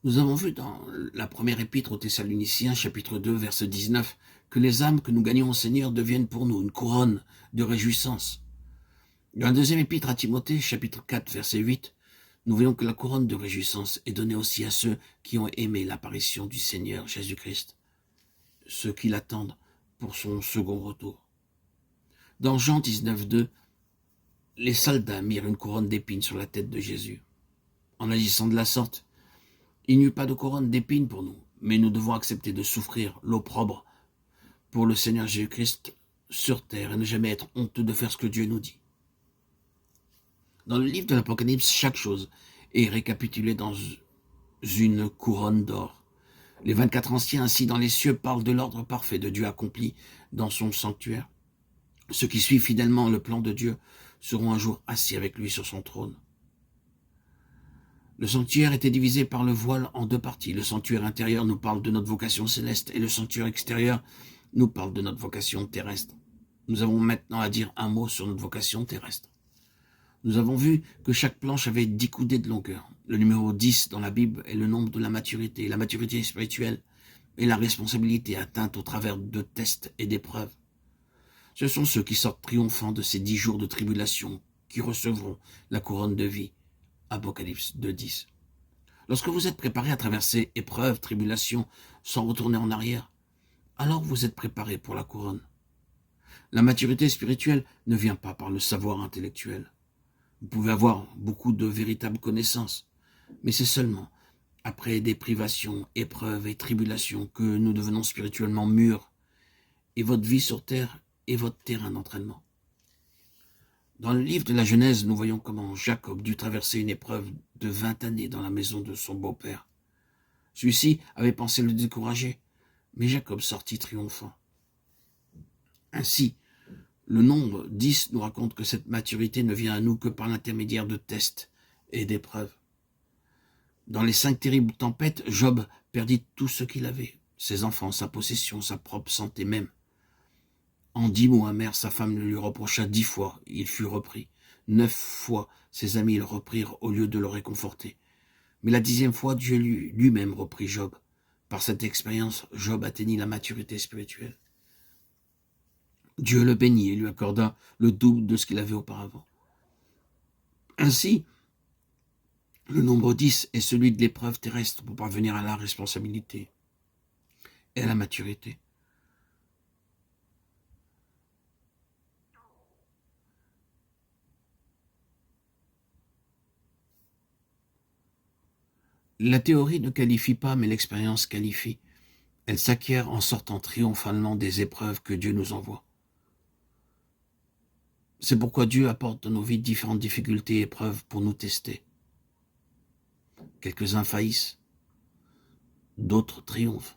Nous avons vu dans la première épître aux Thessaloniciens, chapitre 2, verset 19, que les âmes que nous gagnons au Seigneur deviennent pour nous une couronne de réjouissance. Dans la deuxième épître à Timothée, chapitre 4, verset 8, nous voyons que la couronne de réjouissance est donnée aussi à ceux qui ont aimé l'apparition du Seigneur Jésus-Christ, ceux qui l'attendent pour son second retour. Dans Jean 19, 2, les soldats mirent une couronne d'épines sur la tête de Jésus. En agissant de la sorte, il n'y eut pas de couronne d'épines pour nous, mais nous devons accepter de souffrir l'opprobre pour le Seigneur Jésus-Christ sur terre et ne jamais être honteux de faire ce que Dieu nous dit. Dans le livre de l'Apocalypse, chaque chose est récapitulée dans une couronne d'or. Les 24 anciens assis dans les cieux parlent de l'ordre parfait de Dieu accompli dans son sanctuaire. Ceux qui suivent fidèlement le plan de Dieu seront un jour assis avec lui sur son trône. Le sanctuaire était divisé par le voile en deux parties. Le sanctuaire intérieur nous parle de notre vocation céleste et le sanctuaire extérieur nous parle de notre vocation terrestre. Nous avons maintenant à dire un mot sur notre vocation terrestre. Nous avons vu que chaque planche avait 10 coudées de longueur. Le numéro 10 dans la Bible est le nombre de la maturité. La maturité spirituelle est la responsabilité atteinte au travers de tests et d'épreuves. Ce sont ceux qui sortent triomphants de ces 10 jours de tribulation qui recevront la couronne de vie. Apocalypse 2.10. Lorsque vous êtes préparé à traverser épreuves, tribulations, sans retourner en arrière, alors vous êtes préparé pour la couronne. La maturité spirituelle ne vient pas par le savoir intellectuel. Vous pouvez avoir beaucoup de véritables connaissances, mais c'est seulement après des privations, épreuves et tribulations que nous devenons spirituellement mûrs, et votre vie sur terre est votre terrain d'entraînement. Dans le livre de la Genèse, nous voyons comment Jacob dut traverser une épreuve de 20 années dans la maison de son beau-père. Celui-ci avait pensé le décourager, mais Jacob sortit triomphant. Ainsi, le nombre 10 nous raconte que cette maturité ne vient à nous que par l'intermédiaire de tests et d'épreuves. Dans les 5 terribles tempêtes, Job perdit tout ce qu'il avait, ses enfants, sa possession, sa propre santé même. En 10 mots amers, sa femme le lui reprocha 10 fois, il fut repris. 9 fois, ses amis le reprirent au lieu de le réconforter. Mais la 10e fois, Dieu lui-même reprit Job. Par cette expérience, Job atteignit la maturité spirituelle. Dieu le bénit et lui accorda le double de ce qu'il avait auparavant. Ainsi, le nombre 10 est celui de l'épreuve terrestre pour parvenir à la responsabilité et à la maturité. La théorie ne qualifie pas, mais l'expérience qualifie. Elle s'acquiert en sortant triomphalement des épreuves que Dieu nous envoie. C'est pourquoi Dieu apporte dans nos vies différentes difficultés et épreuves pour nous tester. Quelques-uns faillissent, d'autres triomphent.